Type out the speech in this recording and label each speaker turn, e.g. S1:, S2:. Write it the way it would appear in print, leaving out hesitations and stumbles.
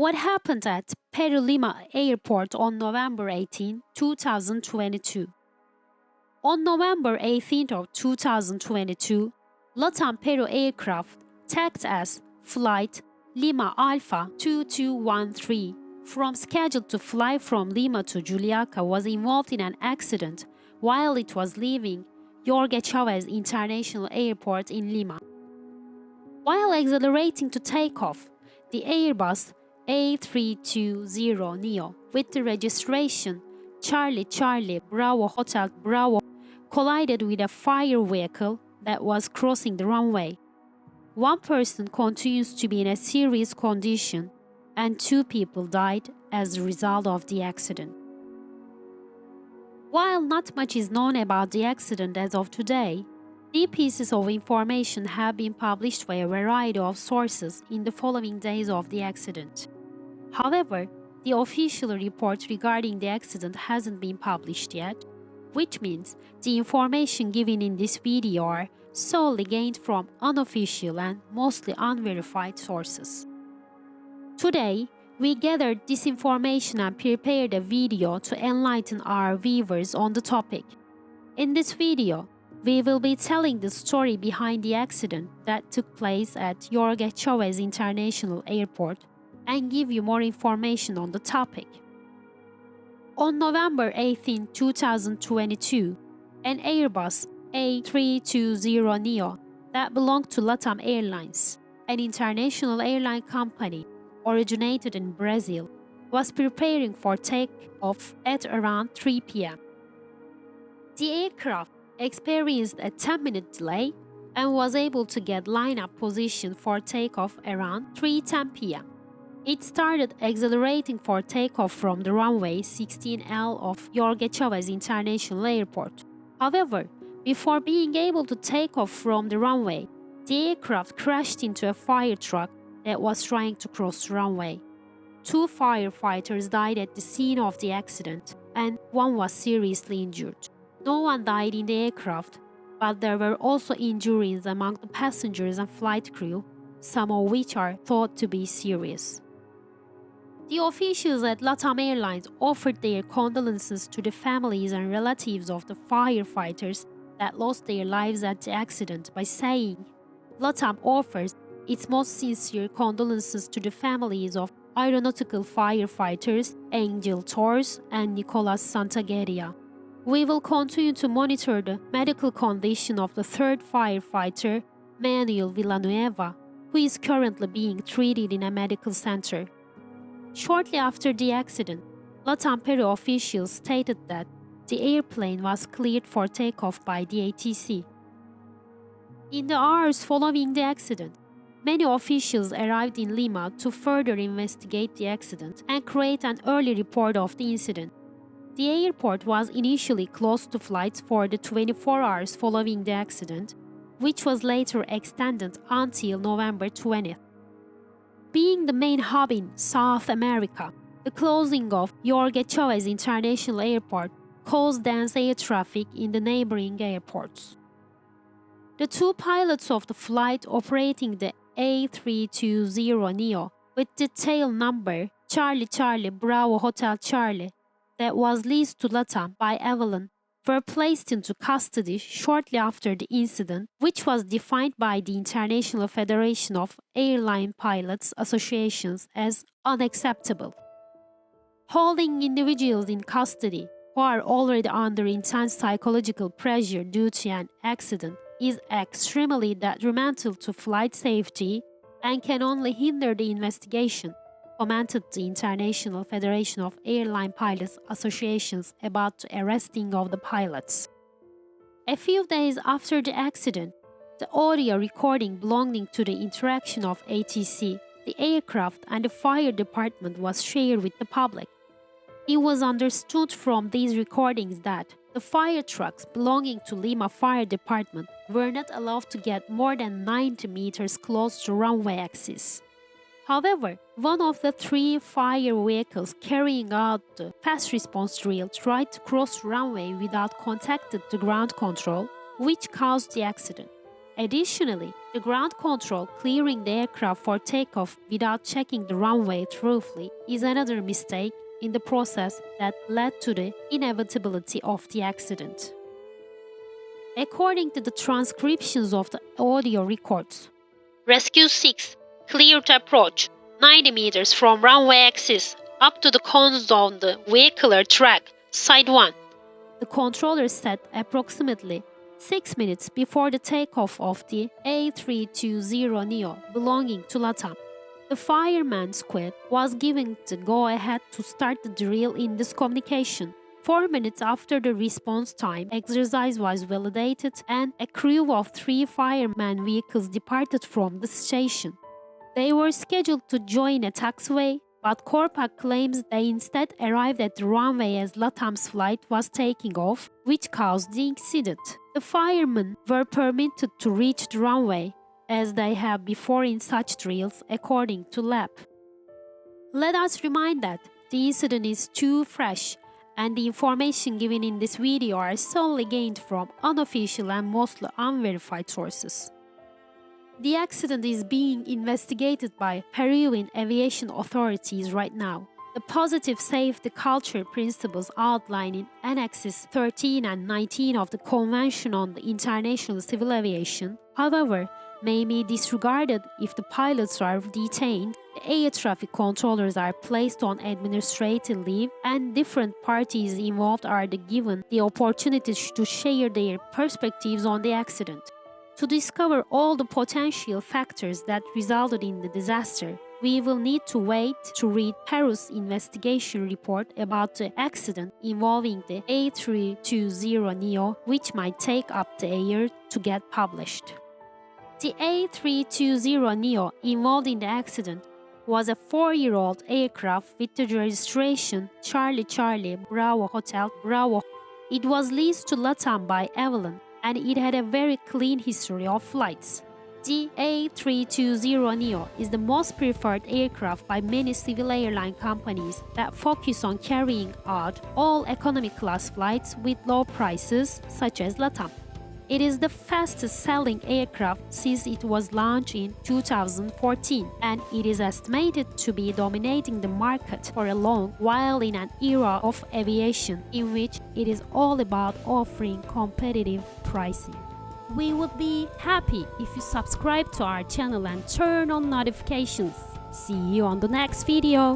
S1: What happened at Peru Lima Airport on November 18, 2022? On November 18 of 2022, LATAM Peru aircraft tagged as Flight Lima Alpha 2213 scheduled to fly from Lima to Juliaca was involved in an accident while it was leaving Jorge Chávez International Airport in Lima. While accelerating to take off, the Airbus A320neo with the registration Charlie Charlie Bravo Hotel Bravo collided with a fire vehicle that was crossing the runway. One person continues to be in a serious condition and 2 people died as a result of the accident. While not much is known about the accident as of today, key pieces of information have been published by a variety of sources in the following days of the accident. However, the official report regarding the accident hasn't been published yet, which means the information given in this video are solely gained from unofficial and mostly unverified sources. Today, we gathered this information and prepared a video to enlighten our viewers on the topic. In this video, we will be telling the story behind the accident that took place at Jorge Chávez International Airport and give you more information on the topic. On November 18, 2022, an Airbus A320neo that belonged to LATAM Airlines, an international airline company originated in Brazil, was preparing for takeoff at around 3 p.m. The aircraft experienced a 10-minute delay and was able to get line-up position for takeoff around 3:10 p.m. It started accelerating for takeoff from the runway 16L of Jorge Chávez International Airport. However, before being able to take off from the runway, the aircraft crashed into a fire truck that was trying to cross the runway. 2 firefighters died at the scene of the accident, and 1 was seriously injured. No one died in the aircraft, but there were also injuries among the passengers and flight crew, some of which are thought to be serious. The officials at LATAM Airlines offered their condolences to the families and relatives of the firefighters that lost their lives at the accident by saying, LATAM offers its most sincere condolences to the families of aeronautical firefighters Angel Torres and Nicolas Santageria. We will continue to monitor the medical condition of the 3rd firefighter, Manuel Villanueva, who is currently being treated in a medical center. Shortly after the accident, LATAM Peru officials stated that the airplane was cleared for takeoff by the ATC. In the hours following the accident, many officials arrived in Lima to further investigate the accident and create an early report of the incident. The airport was initially closed to flights for the 24 hours following the accident, which was later extended until November 20th. Being the main hub in South America, the closing of Jorge Chávez International Airport caused dense air traffic in the neighboring airports. The 2 pilots of the flight operating the A320neo with the tail number Charlie Charlie Bravo Hotel Charlie that was leased to LATAM by Avalon were placed into custody shortly after the incident, which was defined by the International Federation of Airline Pilots Associations as unacceptable. Holding individuals in custody who are already under intense psychological pressure due to an accident is extremely detrimental to flight safety and can only hinder the investigation, commented the International Federation of Airline Pilots Associations about the arresting of the pilots. A few days after the accident, the audio recording belonging to the interaction of ATC, the aircraft and the fire department was shared with the public. It was understood from these recordings that the fire trucks belonging to Lima Fire Department were not allowed to get more than 90 meters close to runway axis. However, one of the 3 fire vehicles carrying out the fast response drill tried to cross runway without contacting the ground control, which caused the accident. Additionally, The ground control clearing the aircraft for takeoff without checking the runway thoroughly is another mistake in the process that led to the inevitability of the accident. According to the transcriptions of the audio records, Rescue 6 cleared approach 90 meters from runway axis up to the cones on the vehicular track, side 1. The controller said approximately 6 minutes before the takeoff of the A320neo belonging to LATAM. The fireman squad was given the go-ahead to start the drill in this communication. 4 minutes after the response time exercise was validated and a crew of 3 fireman vehicles departed from the station. They were scheduled to join a taxiway, but Corpac claims they instead arrived at the runway as LATAM's flight was taking off, which caused the incident. The firemen were permitted to reach the runway, as they have before in such drills, according to LAP. Let us remind that the incident is too fresh, and the information given in this video are solely gained from unofficial and mostly unverified sources. The accident is being investigated by Peruvian aviation authorities right now. The positive safety culture principles outlined in Annexes 13 and 19 of the Convention on the International Civil Aviation, however, may be disregarded if the pilots are detained, the air traffic controllers are placed on administrative leave, and different parties involved are given the opportunity to share their perspectives on the accident. To discover all the potential factors that resulted in the disaster, we will need to wait to read Peru's investigation report about the accident involving the A320neo, which might take up to a year to get published. The A320neo involved in the accident was a 4-year-old aircraft with the registration Charlie Charlie Bravo Hotel Bravo. It was leased to LATAM by Avalon, and it had a very clean history of flights. The A320neo is the most preferred aircraft by many civil airline companies that focus on carrying out all economy class flights with low prices, such as LATAM. It is the fastest-selling aircraft since it was launched in 2014, and it is estimated to be dominating the market for a long while in an era of aviation in which it is all about offering competitive pricing. We would be happy if you subscribe to our channel and turn on notifications. See you on the next video.